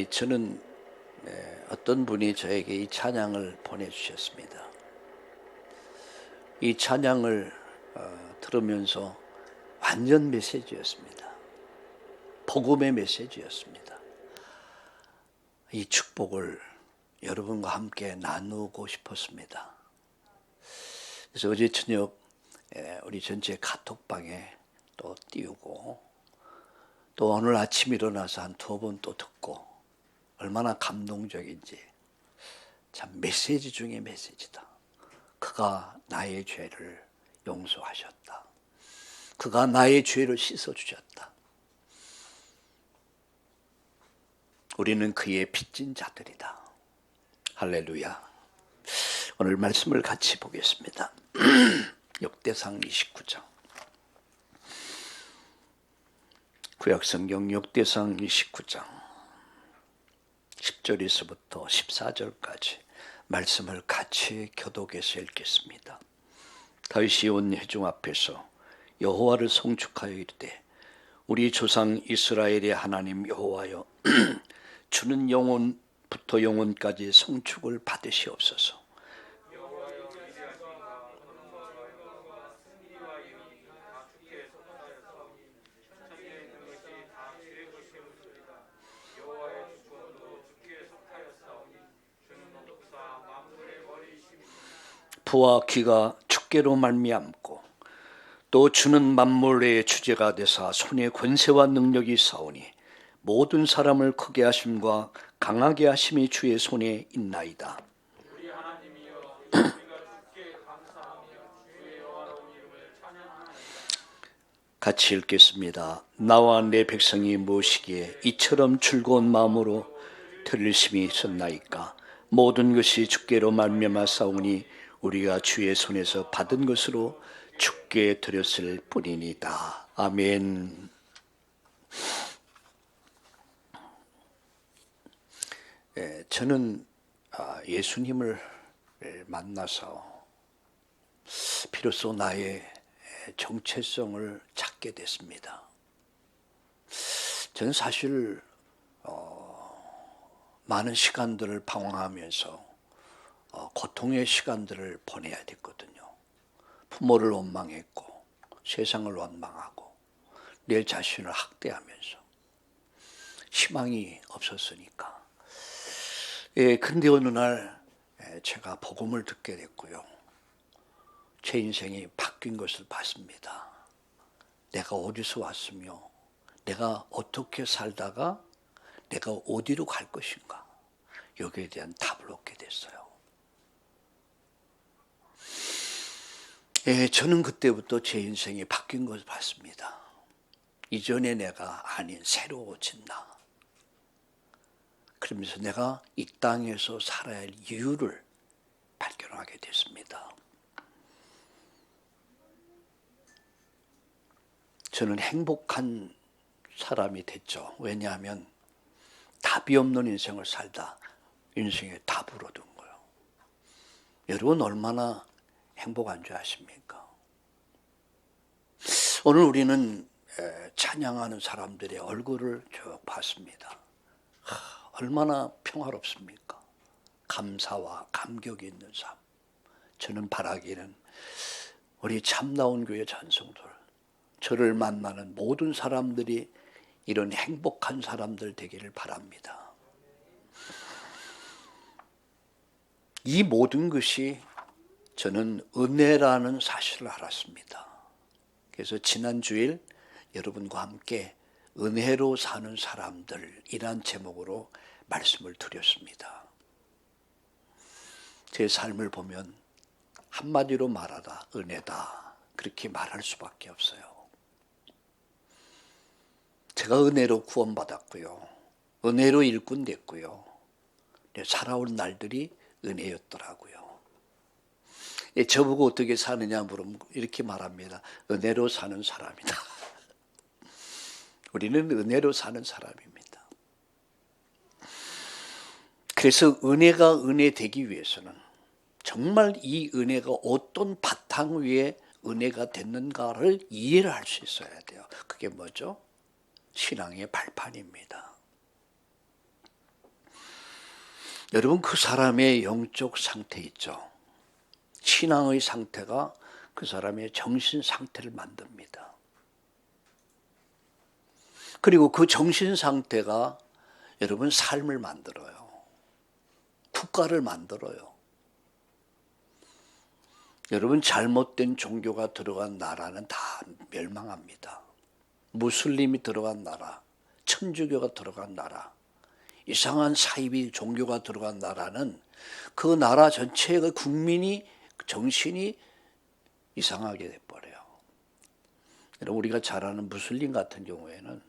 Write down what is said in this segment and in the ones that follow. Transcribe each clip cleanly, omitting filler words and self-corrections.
저는 어떤 분이 저에게 이 찬양을 보내주셨습니다. 이 찬양을 들으면서 완전 메시지였습니다. 복음의 메시지였습니다. 이 축복을 여러분과 함께 나누고 싶었습니다. 그래서 어제 저녁 우리 전체 카톡방에 또 띄우고 또 오늘 아침 일어나서 한 2번 또 듣고 얼마나 감동적인지. 참 메시지 중에 메시지다. 그가 나의 죄를 용서하셨다. 그가 나의 죄를 씻어주셨다. 우리는 그의 빚진 자들이다. 할렐루야. 오늘 말씀을 같이 보겠습니다. 역대상 29장. 구약성경 역대상 29장 10절에서부터 14절까지 말씀을 같이 교독해서 읽겠습니다. 다윗이 온 회중 앞에서 여호와를 송축하여 이르되 우리 조상 이스라엘의 하나님 여호와여 주는 영원부터 영원까지 송축을 받으시옵소서. 부와 귀가 축계로 말미암고 또 주는 만물의 주제가 되사 손에 권세와 능력이 있사오니 모든 사람을 크게 하심과 강하게 하심이 주의 손에 있나이다. 우리 하나님이여 우리가 주께 감사하며 주의 영화로운 이름을 찬양하나이다. 같이 읽겠습니다. 나와 내 백성이 무엇이기에 이처럼 즐거운 마음으로 들을 힘이 있었나이까. 모든 것이 주께로 말미암았사오니 우리가 주의 손에서 받은 것으로 주께 드렸을 뿐이니이다. 아멘. 저는 예수님을 만나서 비로소 나의 정체성을 찾게 됐습니다. 저는 사실 많은 시간들을 방황하면서 고통의 시간들을 보내야 됐거든요. 부모를 원망했고 세상을 원망하고 내 자신을 학대하면서 희망이 없었으니까. 근데 어느 날 제가 복음을 듣게 됐고요. 제 인생이 바뀐 것을 봤습니다. 내가 어디서 왔으며 내가 어떻게 살다가 내가 어디로 갈 것인가, 여기에 대한 답을 얻게 됐어요. 저는 그때부터 제 인생이 바뀐 것을 봤습니다. 이전의 내가 아닌 새로워진 나. 그러면서 내가 이 땅에서 살아야 할 이유를 발견하게 됐습니다. 저는 행복한 사람이 됐죠. 왜냐하면 답이 없는 인생을 살다 인생에 답을 얻은 거예요. 여러분 얼마나 행복한 줄 아십니까? 오늘 우리는 찬양하는 사람들의 얼굴을 쭉 봤습니다. 얼마나 평화롭습니까? 감사와 감격이 있는 삶. 저는 바라기는 우리 참나온 교회 찬송들, 저를 만나는 모든 사람들이 이런 행복한 사람들 되기를 바랍니다. 이 모든 것이 저는 은혜라는 사실을 알았습니다. 그래서 지난 주일 여러분과 함께 은혜로 사는 사람들이란 제목으로 말씀을 드렸습니다. 제 삶을 보면 한마디로 말하다 은혜다, 그렇게 말할 수밖에 없어요. 제가 은혜로 구원받았고요. 은혜로 일꾼 됐고요. 살아온 날들이 은혜였더라고요. 저보고 어떻게 사느냐 물으면 이렇게 말합니다. 은혜로 사는 사람이다. 우리는 은혜로 사는 사람입니다. 그래서 은혜가 은혜 되기 위해서는 정말 이 은혜가 어떤 바탕 위에 은혜가 됐는가를 이해를 할 수 있어야 돼요. 그게 뭐죠? 신앙의 발판입니다. 여러분, 그 사람의 영적 상태 있죠. 신앙의 상태가 그 사람의 정신 상태를 만듭니다. 그리고 그 정신 상태가 여러분 삶을 만들어요. 국가를 만들어요. 여러분, 잘못된 종교가 들어간 나라는 다 멸망합니다. 무슬림이 들어간 나라, 천주교가 들어간 나라, 이상한 사이비 종교가 들어간 나라는 그 나라 전체의 국민이 정신이 이상하게 돼버려요. 여러분, 우리가 잘 아는 무슬림 같은 경우에는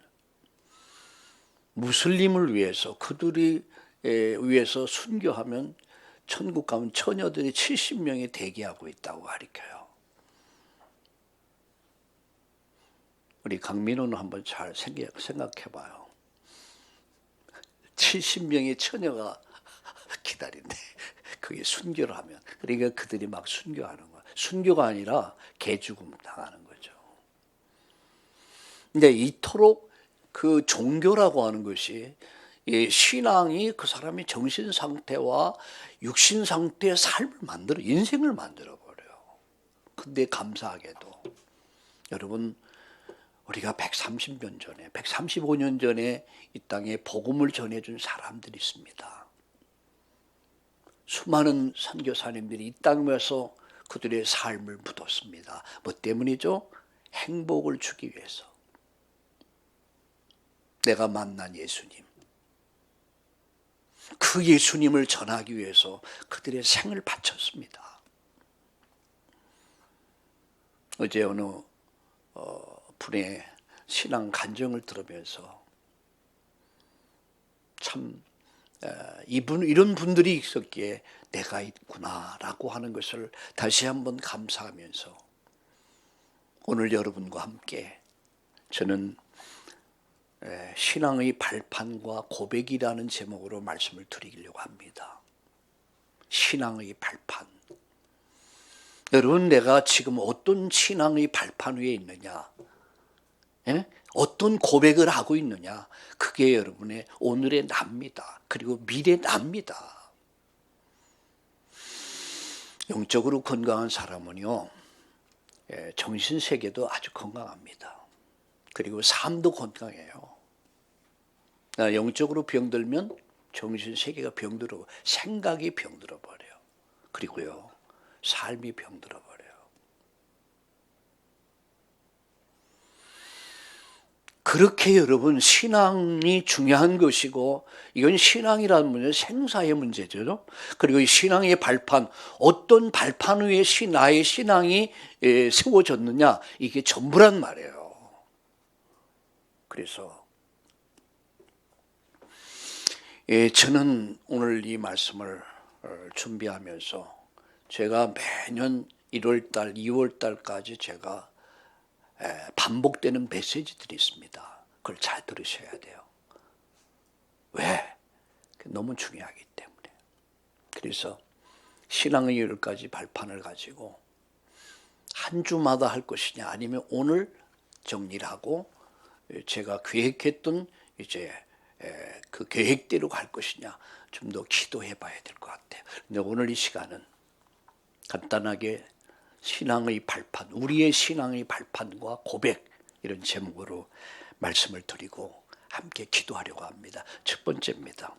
무슬림을 위해서 그들이 위해서 순교하면 천국 가면 처녀들이 70명이 대기하고 있다고 가르쳐요. 우리 강민호는 한번 잘 생각해봐요. 70명의 처녀가 기다린대. 그게 순교를 하면. 그러니까 그들이 막 순교하는 거야. 순교가 아니라 개죽음 당하는 거죠. 근데 이토록 그 종교라고 하는 것이 신앙이 그 사람의 정신 상태와 육신 상태의 삶을 만들어, 인생을 만들어 버려요. 근데 감사하게도 여러분, 우리가 130년 전에, 135년 전에 이 땅에 복음을 전해준 사람들이 있습니다. 수많은 선교사님들이 이 땅에서 그들의 삶을 묻었습니다. 뭐 때문이죠? 행복을 주기 위해서. 내가 만난 예수님, 그 예수님을 전하기 위해서 그들의 생을 바쳤습니다. 어제 어느 분의 신앙 간증을 들으면서 참 이런 분들이 있었기에 내가 있구나라고 하는 것을 다시 한번 감사하면서 오늘 여러분과 함께 저는 신앙의 발판과 고백이라는 제목으로 말씀을 드리려고 합니다. 신앙의 발판. 여러분, 내가 지금 어떤 신앙의 발판 위에 있느냐, 어떤 고백을 하고 있느냐, 그게 여러분의 오늘의 납니다. 그리고 미래 납니다. 영적으로 건강한 사람은요, 정신세계도 아주 건강합니다. 그리고 삶도 건강해요. 영적으로 병들면 정신세계가 병들고 생각이 병들어 버려요. 그리고요, 삶이 병들어 버려요. 그렇게 여러분, 신앙이 중요한 것이고, 이건 신앙이라는 문제는 생사의 문제죠. 그리고 이 신앙의 발판, 어떤 발판 위에 나의 신앙이 세워졌느냐, 이게 전부란 말이에요. 그래서 저는 오늘 이 말씀을 준비하면서 제가 매년 1월달, 2월달까지 제가 반복되는 메시지들이 있습니다. 그걸 잘 들으셔야 돼요. 왜? 너무 중요하기 때문에. 그래서 신앙의 10가지 발판을 가지고 한 주마다 할 것이냐, 아니면 오늘 정리를 하고 제가 계획했던 이제 그 계획대로 갈 것이냐, 좀 더 기도해 봐야 될 것 같아요. 근데 오늘 이 시간은 간단하게 신앙의 발판, 우리의 신앙의 발판과 고백, 이런 제목으로 말씀을 드리고 함께 기도하려고 합니다. 첫 번째입니다.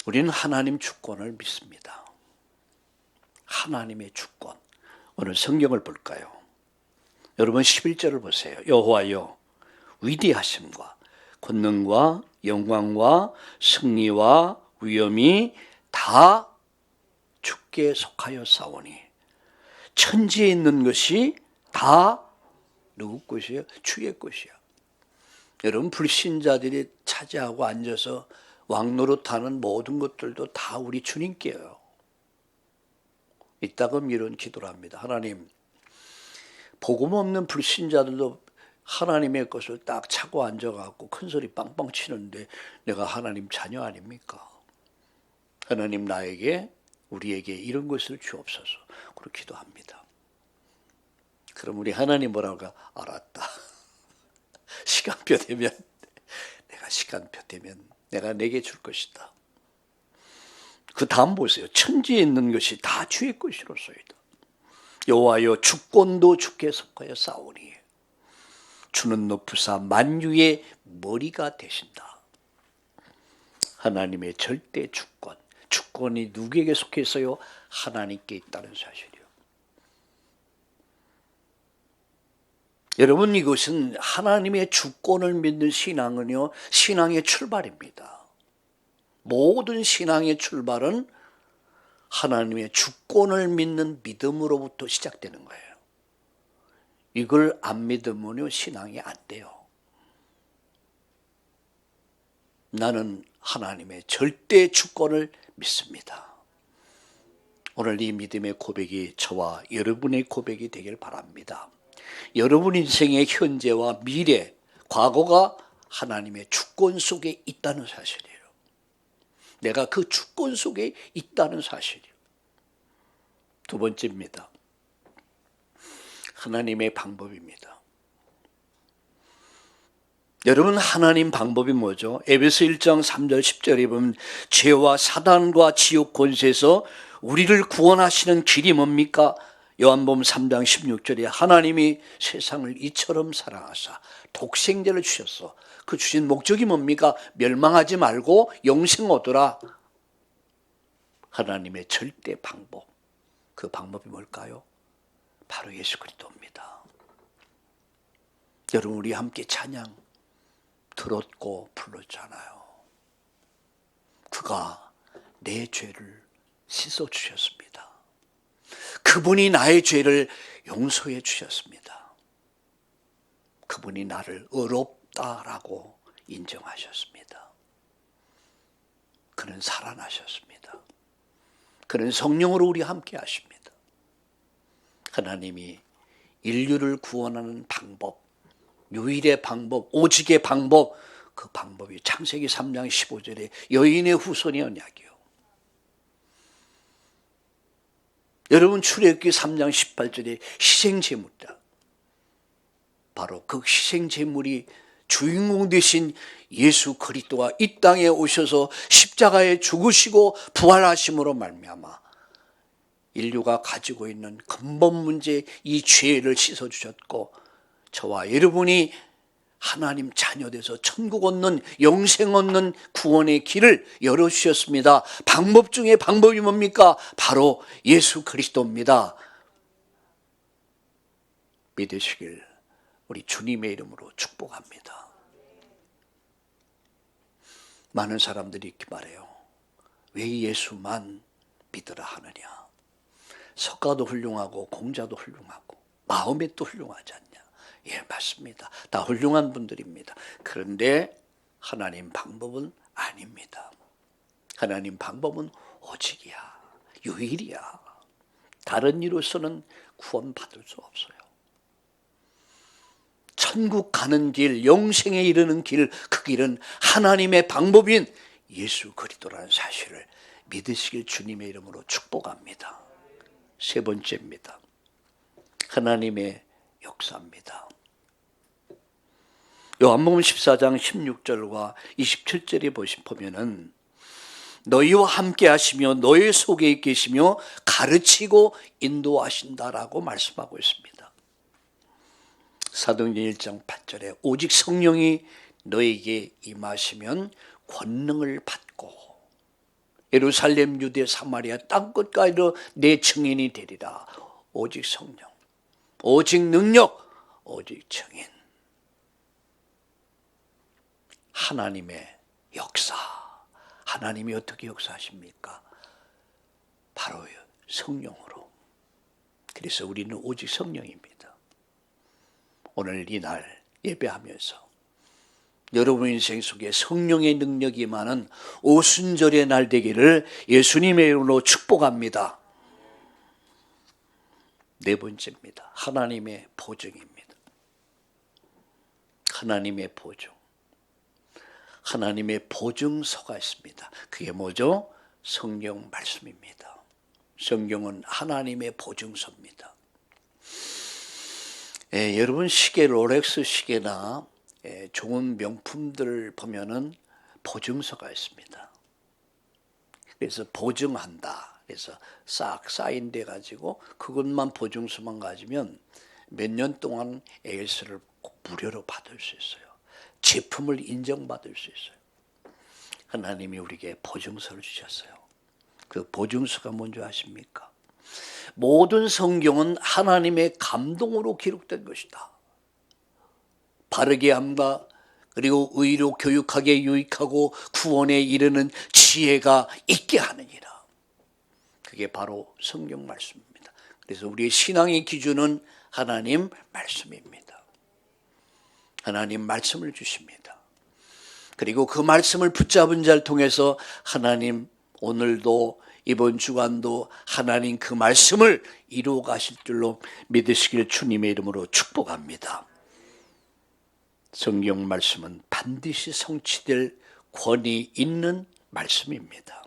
우리는 하나님 주권을 믿습니다. 하나님의 주권. 오늘 성경을 볼까요? 여러분 11절을 보세요. 여호와여, 위대하심과 권능과 영광과 승리와 위엄이 다 주께 속하여 싸우니 천지에 있는 것이 다 누구 것이에요? 주의 것이야. 여러분, 불신자들이 차지하고 앉아서 왕노릇하는 모든 것들도 다 우리 주님께요. 이따금 이런 기도를 합니다. 하나님, 복음 없는 불신자들도 하나님의 것을 딱 차고 앉아갖고 큰소리 빵빵 치는데 내가 하나님 자녀 아닙니까? 하나님, 나에게, 우리에게 이런 것을 주옵소서. 그렇게 기도합니다. 그럼 우리 하나님 뭐라고 할까? 알았다. 시간표 되면 내가 시간표 되면 내가 내게 줄 것이다. 그 다음 보세요. 천지에 있는 것이 다 주의 것이로소이다. 여호와여 주권도 주께 속하여 싸우니 주는 높으사 만유의 머리가 되신다. 하나님의 절대 주권, 주권이 누구에게 속해 있어요? 하나님께 있다는 사실이요. 여러분, 이것은 하나님의 주권을 믿는 신앙은요, 신앙의 출발입니다. 모든 신앙의 출발은 하나님의 주권을 믿는 믿음으로부터 시작되는 거예요. 이걸 안 믿으면요, 신앙이 안 돼요. 나는 하나님의 절대 주권을 믿습니다. 오늘 이 믿음의 고백이 저와 여러분의 고백이 되길 바랍니다. 여러분 인생의 현재와 미래, 과거가 하나님의 주권 속에 있다는 사실이에요. 내가 그 주권 속에 있다는 사실이에요. 두 번째입니다. 하나님의 방법입니다. 여러분, 하나님 방법이 뭐죠? 에베소 1장 3절 10절에 보면 죄와 사단과 지옥 권세에서 우리를 구원하시는 길이 뭡니까? 요한복음 3장 16절에 하나님이 세상을 이처럼 사랑하사 독생자를 주셨어. 그 주신 목적이 뭡니까? 멸망하지 말고 영생 얻으라. 하나님의 절대 방법. 그 방법이 뭘까요? 바로 예수 그리스도입니다. 여러분, 우리 함께 찬양 들었고 불렀잖아요. 그가 내 죄를 씻어주셨습니다. 그분이 나의 죄를 용서해 주셨습니다. 그분이 나를 의롭다라고 인정하셨습니다. 그는 살아나셨습니다. 그는 성령으로 우리 함께 하십니다. 하나님이 인류를 구원하는 방법, 유일의 방법, 오직의 방법, 그 방법이 창세기 3장 15절에 여인의 후손이 언약이요. 여러분, 출애굽기 3장 18절에 희생제물이다. 바로 그 희생제물이 주인공 되신 예수 그리스도가 이 땅에 오셔서 십자가에 죽으시고 부활하심으로 말미암아 인류가 가지고 있는 근본 문제, 이 죄를 씻어주셨고 저와 여러분이 하나님 자녀돼서 천국 얻는, 영생 얻는 구원의 길을 열어주셨습니다. 방법 중에 방법이 뭡니까? 바로 예수 그리스도입니다. 믿으시길 우리 주님의 이름으로 축복합니다. 많은 사람들이 이렇게 말해요. 왜 예수만 믿으라 하느냐? 석가도 훌륭하고 공자도 훌륭하고 마음에 또 훌륭하지 않냐? 예, 맞습니다. 다 훌륭한 분들입니다. 그런데 하나님 방법은 아닙니다. 하나님 방법은 오직이야, 유일이야. 다른 이로서는 구원받을 수 없어요. 천국 가는 길, 영생에 이르는 길, 그 길은 하나님의 방법인 예수 그리스도라는 사실을 믿으시길 주님의 이름으로 축복합니다. 세 번째입니다. 하나님의 역사입니다. 요한복음 14장 16절과 27절에 보면은 너희와 함께 하시며 너희 속에 계시며 가르치고 인도하신다라고 말씀하고 있습니다. 사도행전 1장 8절에 오직 성령이 너에게 임하시면 권능을 받고 예루살렘, 유대, 사마리아 땅끝까지로 내 증인이 되리라. 오직 성령, 오직 능력, 오직 증인. 하나님의 역사. 하나님이 어떻게 역사하십니까? 바로 성령으로. 그래서 우리는 오직 성령입니다. 오늘 이 날 예배하면서 여러분 인생 속에 성령의 능력이 많은 오순절의 날 되기를 예수님의 이름으로 축복합니다. 네 번째입니다. 하나님의 보증입니다. 하나님의 보증. 하나님의 보증서가 있습니다. 그게 뭐죠? 성경 말씀입니다. 성경은 하나님의 보증서입니다. 여러분 시계, 롤렉스 시계나 좋은 명품들을 보면은 보증서가 있습니다. 그래서 보증한다. 그래서 싹 사인돼 가지고 그것만 보증서만 가지면 몇 년 동안 AS를 꼭 무료로 받을 수 있어요. 제품을 인정받을 수 있어요. 하나님이 우리에게 보증서를 주셨어요. 그 보증서가 뭔지 아십니까? 모든 성경은 하나님의 감동으로 기록된 것이다. 바르게 함과 그리고 의로 교육하게 유익하고 구원에 이르는 지혜가 있게 하느니라. 그게 바로 성경 말씀입니다. 그래서 우리의 신앙의 기준은 하나님 말씀입니다. 하나님 말씀을 주십니다. 그리고 그 말씀을 붙잡은 자를 통해서 하나님 오늘도 이번 주간도 하나님 그 말씀을 이루어 가실 줄로 믿으시길 주님의 이름으로 축복합니다. 성경 말씀은 반드시 성취될 권위 있는 말씀입니다.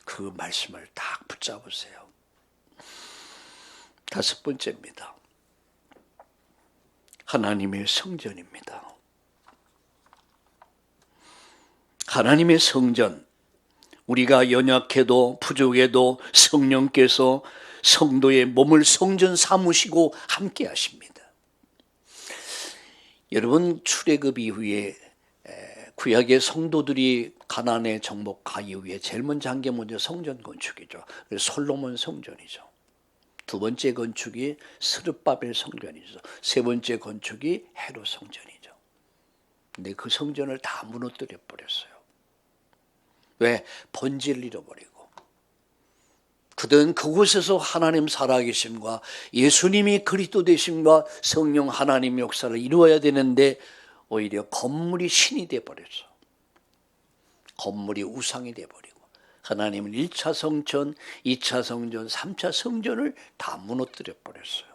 그 말씀을 딱 붙잡으세요. 다섯 번째입니다. 하나님의 성전입니다. 하나님의 성전, 우리가 연약해도 부족해도 성령께서 성도의 몸을 성전 삼으시고 함께 하십니다. 여러분, 출애굽 이후에 구약의 성도들이 가나안의 정복 이후에 제일 먼저 한 게 먼저 성전 건축이죠. 그래서 솔로몬 성전이죠. 두 번째 건축이 스룹바벨 성전이죠. 세 번째 건축이 헤롯 성전이죠. 근데 그 성전을 다 무너뜨려 버렸어요. 왜? 본질을 잃어버리고. 그들은 그곳에서 하나님 살아계심과 예수님이 그리스도 되심과 성령 하나님 역사를 이루어야 되는데 오히려 건물이 신이 되어버렸어. 건물이 우상이 되어버리고 하나님은 1차 성전, 2차 성전, 3차 성전을 다 무너뜨려 버렸어요.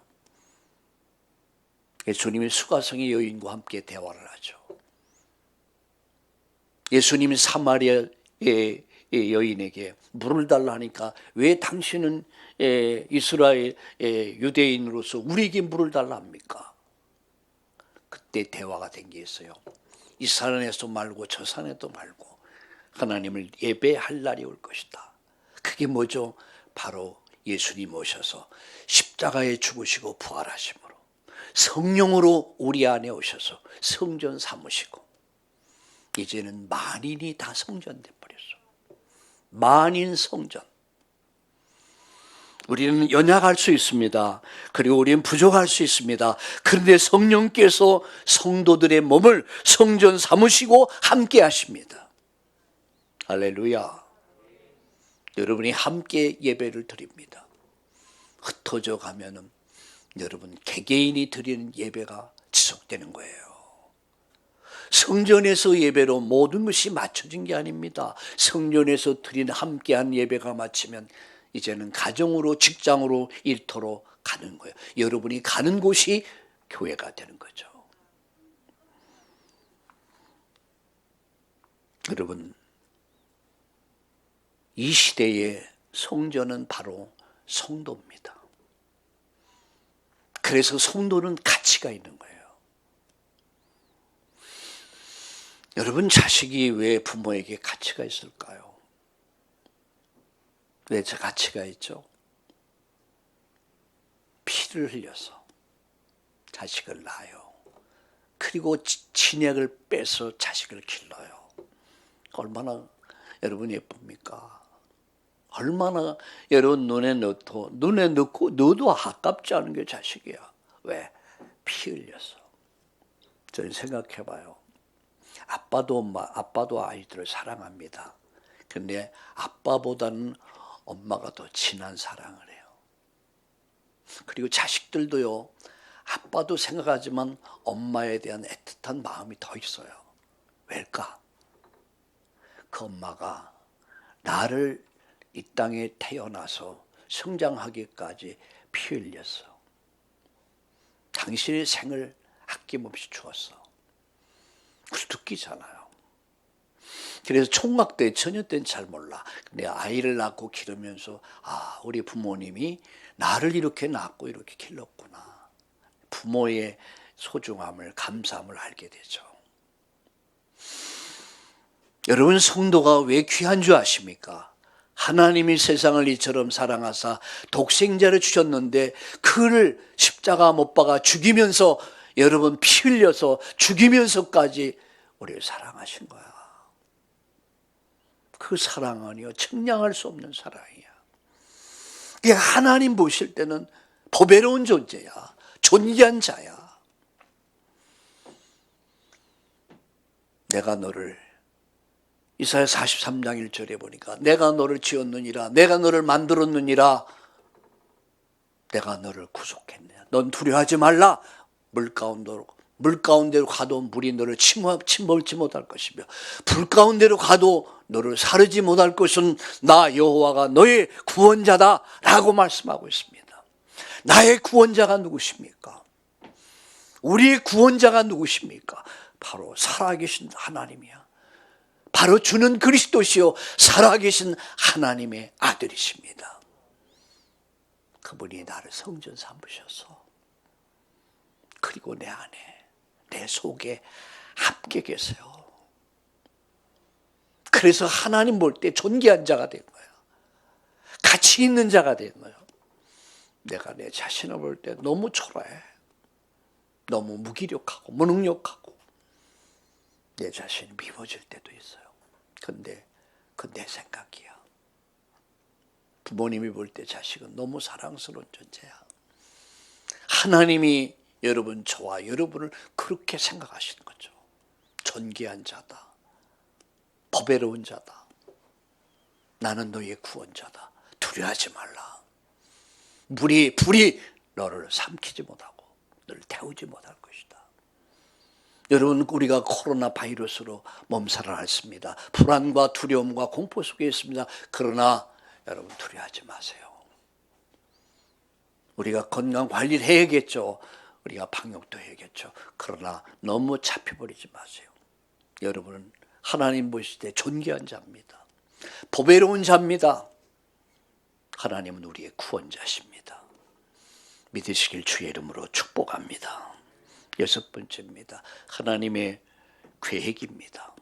예수님이 수가성의 여인과 함께 대화를 하죠. 예수님이 사마리아의 여인에게 물을 달라 하니까 왜 당신은 이스라엘 유대인으로서 우리에게 물을 달라 합니까? 그때 대화가 된 게 있어요. 이 산에서 말고 저 산에도 말고 하나님을 예배할 날이 올 것이다. 그게 뭐죠? 바로 예수님 오셔서 십자가에 죽으시고 부활하심으로 성령으로 우리 안에 오셔서 성전 삼으시고 이제는 만인이 다 성전돼 버렸어. 만인 성전. 우리는 연약할 수 있습니다. 그리고 우리는 부족할 수 있습니다. 그런데 성령께서 성도들의 몸을 성전 삼으시고 함께 하십니다. 할렐루야. 여러분이 함께 예배를 드립니다. 흩어져 가면은 여러분 개개인이 드리는 예배가 지속되는 거예요. 성전에서 예배로 모든 것이 맞춰진 게 아닙니다. 성전에서 드린 함께한 예배가 마치면 이제는 가정으로 직장으로 일터로 가는 거예요. 여러분이 가는 곳이 교회가 되는 거죠. 여러분, 이 시대의 성전은 바로 성도입니다. 그래서 성도는 가치가 있는 거예요. 여러분, 자식이 왜 부모에게 가치가 있을까요? 왜 저 가치가 있죠? 피를 흘려서 자식을 낳아요. 그리고 친약을 빼서 자식을 길러요. 얼마나 여러분 예쁩니까? 얼마나 여러분 눈에 넣고 넣어도 아깝지 않은 게 자식이야. 왜? 피 흘려서. 저는 생각해봐요. 아빠도 아이들을 사랑합니다. 그런데 아빠보다는 엄마가 더 진한 사랑을 해요. 그리고 자식들도요, 아빠도 생각하지만 엄마에 대한 애틋한 마음이 더 있어요. 왜일까? 그 엄마가 나를 이 땅에 태어나서 성장하기까지 피 흘렸어. 당신의 생을 아낌없이 주었어. 굴뚝기잖아요. 그래서 총각 때, 처녀 때는 잘 몰라. 근데 아이를 낳고 기르면서 우리 부모님이 나를 이렇게 낳고 이렇게 길렀구나. 부모의 소중함을, 감사함을 알게 되죠. 여러분, 성도가 왜 귀한 줄 아십니까? 하나님이 세상을 이처럼 사랑하사 독생자를 주셨는데 그를 십자가 못 박아 죽이면서, 여러분, 피 흘려서 죽이면서까지 우리를 사랑하신 거야. 그 사랑은요, 측량할 수 없는 사랑이야. 하나님 보실 때는 보배로운 존재야. 존귀한 자야. 내가 너를, 이사야 43장 1절에 보니까 내가 너를 지었느니라, 내가 너를 만들었느니라, 내가 너를 구속했네. 넌 두려워하지 말라. 물 가운데로 가도 물이 너를 침몰지 못할 것이며 불 가운데로 가도 너를 사르지 못할 것은 나 여호와가 너의 구원자다 라고 말씀하고 있습니다. 나의 구원자가 누구십니까? 우리의 구원자가 누구십니까? 바로 살아계신 하나님이야. 바로 주는 그리스도시요 살아계신 하나님의 아들이십니다. 그분이 나를 성전 삼으셔서, 그리고 내 안에, 내 속에 함께 계세요. 그래서 하나님 볼 때 존귀한 자가 된 거야. 가치 있는 자가 된 거야. 내가 내 자신을 볼 때 너무 초라해. 너무 무기력하고 무능력하고 내 자신이 미워질 때도 있어요. 근데 그건 내 생각이야. 부모님이 볼 때 자식은 너무 사랑스러운 존재야. 하나님이 여러분, 저와 여러분을 그렇게 생각하시는 거죠. 존귀한 자다. 보배로운 자다. 나는 너의 구원자다. 두려워하지 말라. 불이 너를 삼키지 못하고 너를 태우지 못할 것이다. 여러분, 우리가 코로나 바이러스로 몸살을 앓습니다. 불안과 두려움과 공포 속에 있습니다. 그러나 여러분, 두려워하지 마세요. 우리가 건강 관리를 해야겠죠. 우리가 방역도 해야겠죠. 그러나 너무 잡혀버리지 마세요. 여러분은 하나님 보실 때 존귀한 자입니다. 보배로운 자입니다. 하나님은 우리의 구원자십니다. 믿으시길 주의 이름으로 축복합니다. 6번째입니다. 하나님의 계획입니다.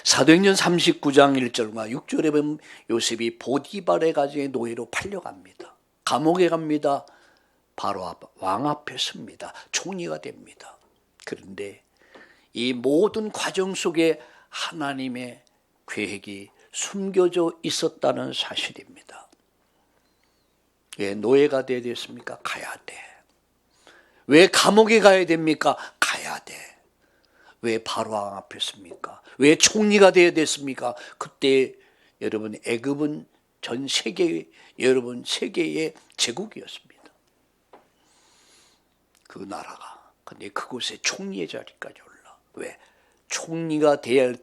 사도행전 39장 1절과 6절에 보면 요셉이 보디발의 가정의 노예로 팔려갑니다. 감옥에 갑니다. 바로 왕 앞에 섭니다. 총리가 됩니다. 그런데 이 모든 과정 속에 하나님의 계획이 숨겨져 있었다는 사실입니다. 왜 노예가 되어야 됐습니까? 가야 돼. 왜 감옥에 가야 됩니까? 가야 돼. 왜 바로 왕 앞에 섭니까? 왜 총리가 되어야 됐습니까? 그때 여러분, 애굽은 전 세계, 여러분, 세계의 제국이었습니다. 그 나라가. 근데 그곳에 총리의 자리까지 올라. 왜? 총리가 될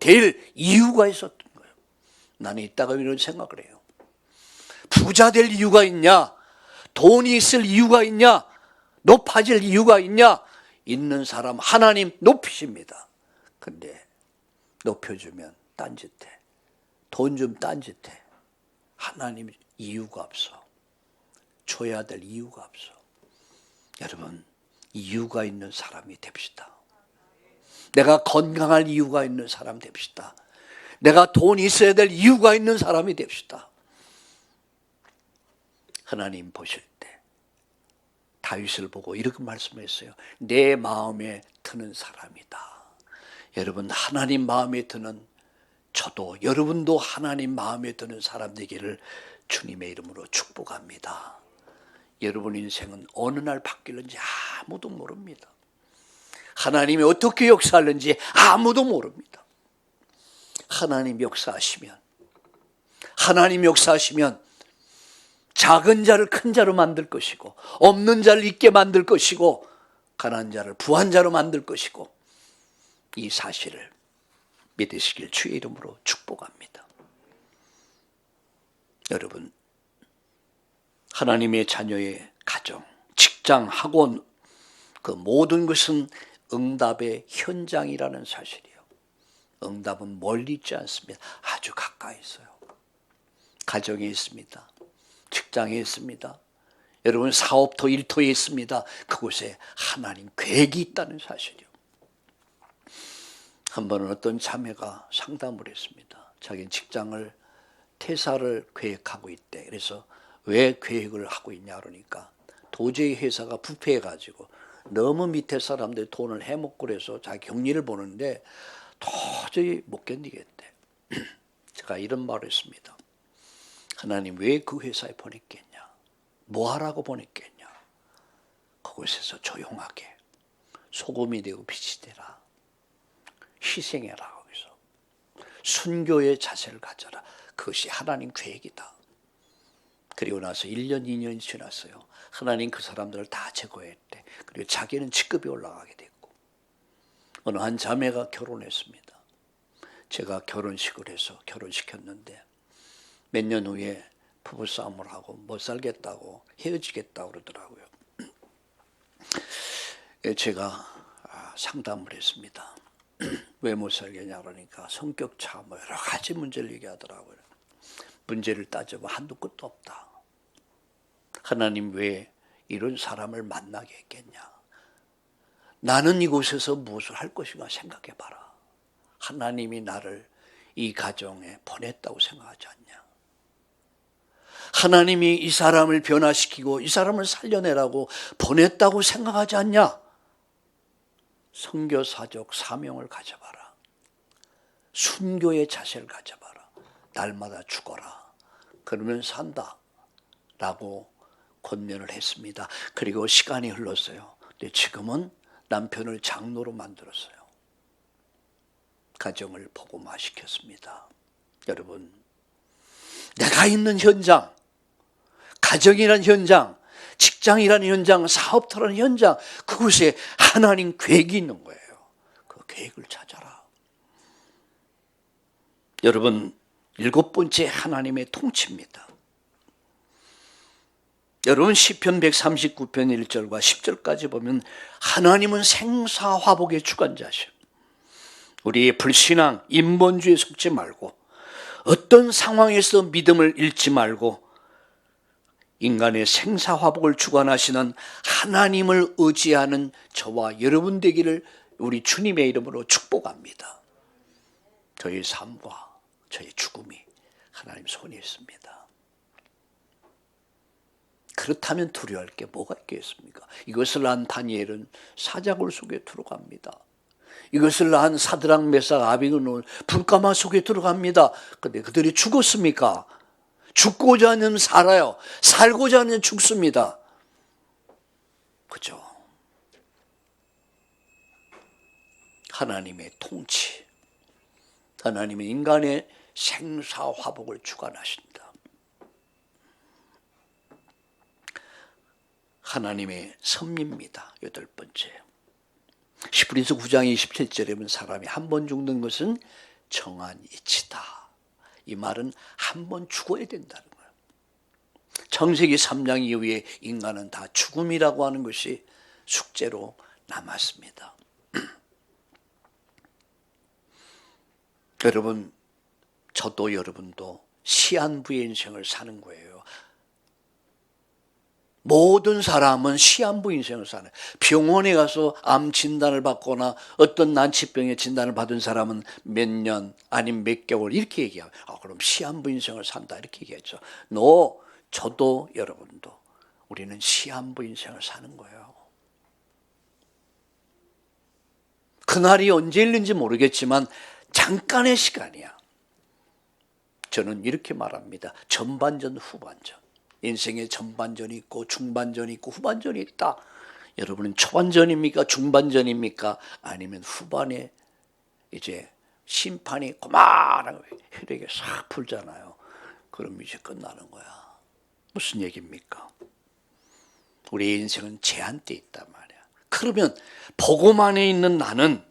이유가 있었던 거예요. 나는 이따가 이런 생각을 해요. 부자 될 이유가 있냐? 돈이 있을 이유가 있냐? 높아질 이유가 있냐? 있는 사람 하나님 높이십니다. 근데 높여주면 딴짓해. 돈 좀 딴짓해. 하나님 이유가 없어. 줘야 될 이유가 없어. 여러분, 이유가 있는 사람이 됩시다. 내가 건강할 이유가 있는 사람 됩시다. 내가 돈이 있어야 될 이유가 있는 사람이 됩시다. 하나님 보실 때 다윗을 보고 이렇게 말씀했어요. 내 마음에 드는 사람이다. 여러분, 하나님 마음에 드는, 저도 여러분도 하나님 마음에 드는 사람 되기를 주님의 이름으로 축복합니다. 여러분 인생은 어느 날 바뀔는지 아무도 모릅니다. 하나님이 어떻게 역사하는지 아무도 모릅니다. 하나님 역사하시면 작은 자를 큰 자로 만들 것이고, 없는 자를 있게 만들 것이고, 가난한 자를 부한 자로 만들 것이고, 이 사실을 믿으시길 주의 이름으로 축복합니다. 여러분, 하나님의 자녀의 가정, 직장, 학원, 그 모든 것은 응답의 현장이라는 사실이에요. 응답은 멀리 있지 않습니다. 아주 가까이 있어요. 가정에 있습니다. 직장에 있습니다. 여러분 사업터 일터에 있습니다. 그곳에 하나님 계획이 있다는 사실이요. 한 번은 어떤 자매가 상담을 했습니다. 자기는 직장을 퇴사를 계획하고 있대. 그래서 왜 계획을 하고 있냐 그러니까 도저히 회사가 부패해가지고 너무 밑에 사람들이 돈을 해먹고 그래서 자기 격리를 보는데 도저히 못 견디겠대. 제가 이런 말을 했습니다. 하나님 왜 그 회사에 보냈겠냐? 뭐 하라고 보냈겠냐? 그곳에서 조용하게 소금이 되고 빛이 되라. 희생해라. 거기서 순교의 자세를 가져라. 그것이 하나님 계획이다. 그리고 나서 1년 2년이 지났어요. 하나님 그 사람들을 다 제거했대. 그리고 자기는 직급이 올라가게 됐고 어느 한 자매가 결혼했습니다. 제가 결혼식을 해서 결혼시켰는데 몇 년 후에 부부싸움을 하고 못 살겠다고 헤어지겠다고 그러더라고요. 제가 상담을 했습니다. 왜 못 살겠냐 그러니까 성격차 뭐 여러 가지 문제를 얘기하더라고요. 문제를 따져보면 한도 끝도 없다. 하나님 왜 이런 사람을 만나게 했겠냐? 나는 이곳에서 무엇을 할 것인가 생각해봐라. 하나님이 나를 이 가정에 보냈다고 생각하지 않냐? 하나님이 이 사람을 변화시키고 이 사람을 살려내라고 보냈다고 생각하지 않냐? 선교사적 사명을 가져봐라. 순교의 자세를 가져봐라. 날마다 죽어라. 그러면 산다. 라고 권면을 했습니다. 그리고 시간이 흘렀어요. 근데 지금은 남편을 장로로 만들었어요. 가정을 복음화시켰습니다. 여러분, 내가 있는 현장, 가정이라는 현장, 직장이라는 현장, 사업터라는 현장, 그곳에 하나님 계획이 있는 거예요. 그 계획을 찾아라. 여러분, 7번째 하나님의 통치입니다. 여러분 시편 139편 1절과 10절까지 보면 하나님은 생사화복의 주관자시오. 우리의 불신앙, 인본주의에 속지 말고 어떤 상황에서 믿음을 잃지 말고 인간의 생사화복을 주관하시는 하나님을 의지하는 저와 여러분 되기를 우리 주님의 이름으로 축복합니다. 저희 삶과 저희 죽음이 하나님 손에 있습니다. 그렇다면 두려워할 게 뭐가 있겠습니까? 이것을 낳은 다니엘은 사자굴 속에 들어갑니다. 이것을 낳은 사드락 메삭 아벤노고는 불가마 속에 들어갑니다. 그런데 그들이 죽었습니까? 죽고자 하면 살아요. 살고자 하면 죽습니다. 그죠? 하나님의 통치, 하나님의 인간의 생사화복을 주관하신다. 하나님의 섭리입니다. 8번째. 시브리서 9장 27절에 보면 사람이 한 번 죽는 것은 정한 이치다. 이 말은 한 번 죽어야 된다는 거예요. 창세기 3장 이후에 인간은 다 죽음이라고 하는 것이 숙제로 남았습니다. 여러분, 저도 여러분도 시한부의 인생을 사는 거예요. 모든 사람은 시한부 인생을 사는, 병원에 가서 암 진단을 받거나 어떤 난치병의 진단을 받은 사람은 몇 년 아니면 몇 개월 이렇게 얘기해요. 그럼 시한부 인생을 산다 이렇게 얘기했죠. 저도 여러분도 우리는 시한부 인생을 사는 거예요. 그날이 언제 있는지 모르겠지만 잠깐의 시간이야. 저는 이렇게 말합니다. 전반전, 후반전. 인생에 전반전이 있고 중반전이 있고 후반전이 있다. 여러분은 초반전입니까? 중반전입니까? 아니면 후반에 이제 심판이 고만한 혈액에 싹 풀잖아요. 그럼 이제 끝나는 거야. 무슨 얘기입니까? 우리의 인생은 제한돼 있단 말이야. 그러면 복음 안에 있는 나는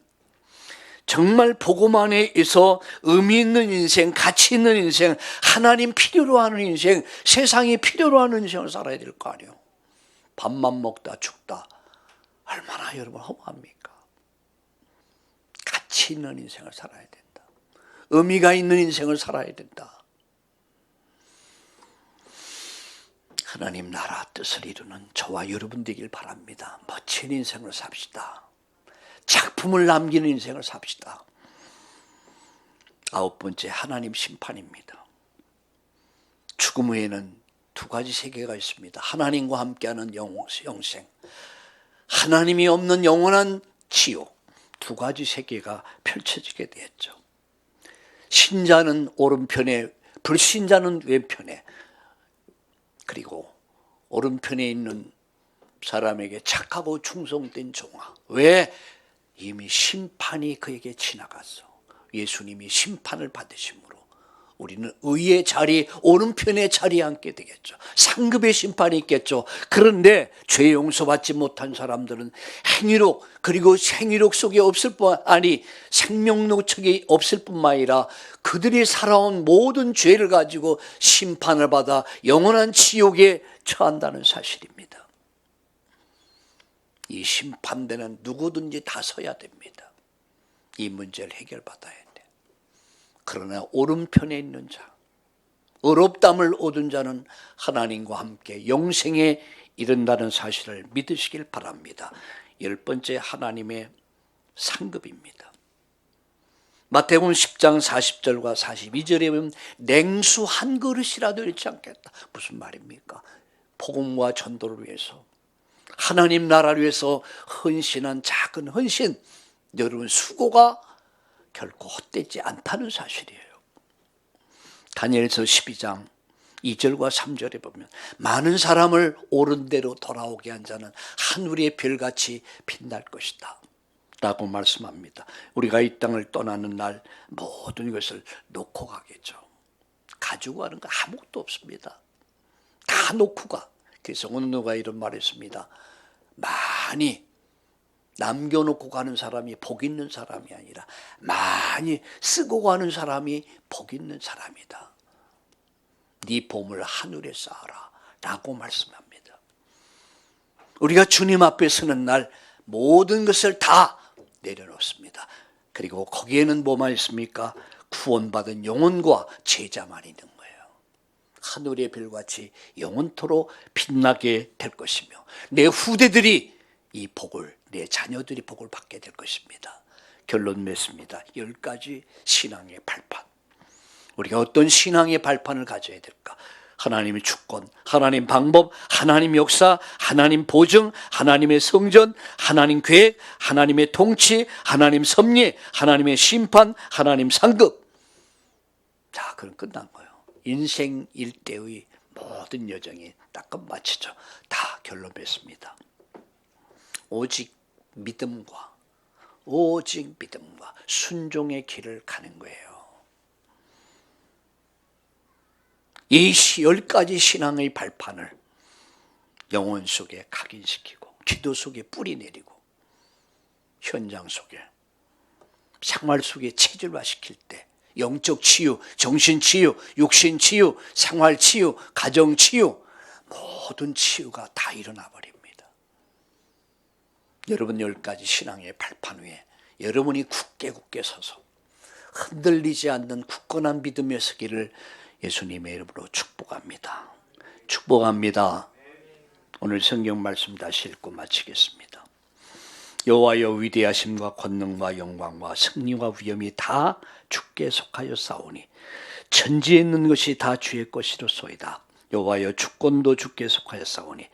정말 복음 안에서 의미 있는 인생, 가치 있는 인생, 하나님 필요로 하는 인생, 세상이 필요로 하는 인생을 살아야 될 거 아니에요. 밥만 먹다 죽다 얼마나 여러분 허무합니까? 가치 있는 인생을 살아야 된다. 의미가 있는 인생을 살아야 된다. 하나님 나라 뜻을 이루는 저와 여러분 되길 바랍니다. 멋진 인생을 삽시다. 작품을 남기는 인생을 삽시다. 9번째, 하나님 심판입니다. 죽음 후에는 두 가지 세계가 있습니다. 하나님과 함께하는 영생, 하나님이 없는 영원한 지옥, 두 가지 세계가 펼쳐지게 되었죠. 신자는 오른편에, 불신자는 왼편에, 그리고 오른편에 있는 사람에게 착하고 충성된 종아. 왜? 이미 심판이 그에게 지나갔어. 예수님이 심판을 받으심으로 우리는 의의 자리, 오른편의 자리에 앉게 되겠죠. 상급의 심판이 있겠죠. 그런데 죄 용서받지 못한 사람들은 행위록, 그리고 행위록 속에 없을 뿐 아니 생명록 속에 없을 뿐만 아니라 그들이 살아온 모든 죄를 가지고 심판을 받아 영원한 지옥에 처한다는 사실입니다. 이 심판대는 누구든지 다 서야 됩니다. 이 문제를 해결받아야 돼. 그러나 오른편에 있는 자, 의롭담을 얻은 자는 하나님과 함께 영생에 이른다는 사실을 믿으시길 바랍니다. 10번째, 하나님의 상급입니다. 마태복음 10장 40절과 42절에 보면 냉수 한 그릇이라도 잃지 않겠다. 무슨 말입니까? 복음과 전도를 위해서, 하나님 나라를 위해서 헌신한 작은 헌신, 여러분 수고가 결코 헛되지 않다는 사실이에요. 다니엘서 12장 2절과 3절에 보면 많은 사람을 옳은 대로 돌아오게 한 자는 하늘의 별같이 빛날 것이다 라고 말씀합니다. 우리가 이 땅을 떠나는 날 모든 것을 놓고 가겠죠. 가지고 가는 거 아무것도 없습니다. 다 놓고 가. 그래서 오늘 누가 이런 말을 했습니다. 많이 남겨놓고 가는 사람이 복 있는 사람이 아니라 많이 쓰고 가는 사람이 복 있는 사람이다. 네 보물 하늘에 쌓아라 라고 말씀합니다. 우리가 주님 앞에 서는 날 모든 것을 다 내려놓습니다. 그리고 거기에는 뭐만 있습니까? 구원받은 영혼과 제자만 있는 거예요. 하늘의 별같이 영원토록 빛나게 될 것이며 내 후대들이 이 복을, 내 자녀들이 복을 받게 될 것입니다. 결론 맺습니다. 10가지 신앙의 발판. 우리가 어떤 신앙의 발판을 가져야 될까? 하나님의 주권, 하나님 방법, 하나님 역사, 하나님 보증, 하나님의 성전, 하나님 계획, 하나님의 통치, 하나님 섭리, 하나님의 심판, 하나님 상급. 자, 그럼 끝난 거예요. 인생 일대의 모든 여정이 딱 끝마치죠. 다 결론 맺습니다. 오직 믿음과 순종의 길을 가는 거예요. 이 10가지 신앙의 발판을 영혼 속에 각인시키고 기도 속에 뿌리 내리고 현장 속에 생활 속에 체질화시킬 때 영적 치유, 정신 치유, 육신 치유, 생활 치유, 가정 치유, 모든 치유가 다 일어나 버립니다. 여러분 10가지 신앙의 발판 위에 여러분이 굳게 서서 흔들리지 않는 굳건한 믿음의 서기를 예수님의 이름으로 축복합니다. 축복합니다. 오늘 성경 말씀 다시 읽고 마치겠습니다. 여호와여 위대하심과 권능과 영광과 승리와 위엄이 다 주께 속하여 싸우니 천지에 있는 것이 다 주의 것이로소이다. 여호와여 주권도 주께 속하여 싸우니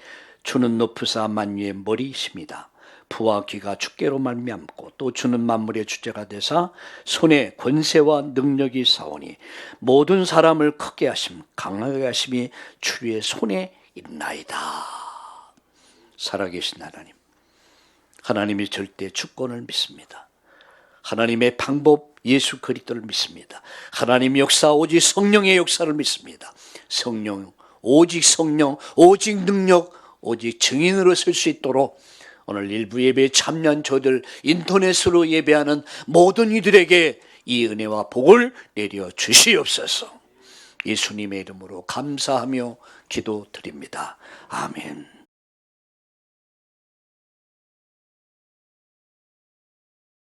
주는 높으사 만유의 머리이십니다. 부와 귀가 주께로 말미암고 또 주는 만물의 주제가 되사 손에 권세와 능력이 싸우니 모든 사람을 크게 하심 강하게 하심이 주의 손에 있나이다. 살아계신 하나님, 하나님의 절대 주권을 믿습니다. 하나님의 방법 예수 그리스도를 믿습니다. 하나님 역사 오직 성령의 역사를 믿습니다. 성령, 오직 성령, 오직 능력, 오직 증인으로 설 수 있도록 오늘 일부 예배에 참여한 저들, 인터넷으로 예배하는 모든 이들에게 이 은혜와 복을 내려 주시옵소서. 예수님의 이름으로 감사하며 기도드립니다. 아멘.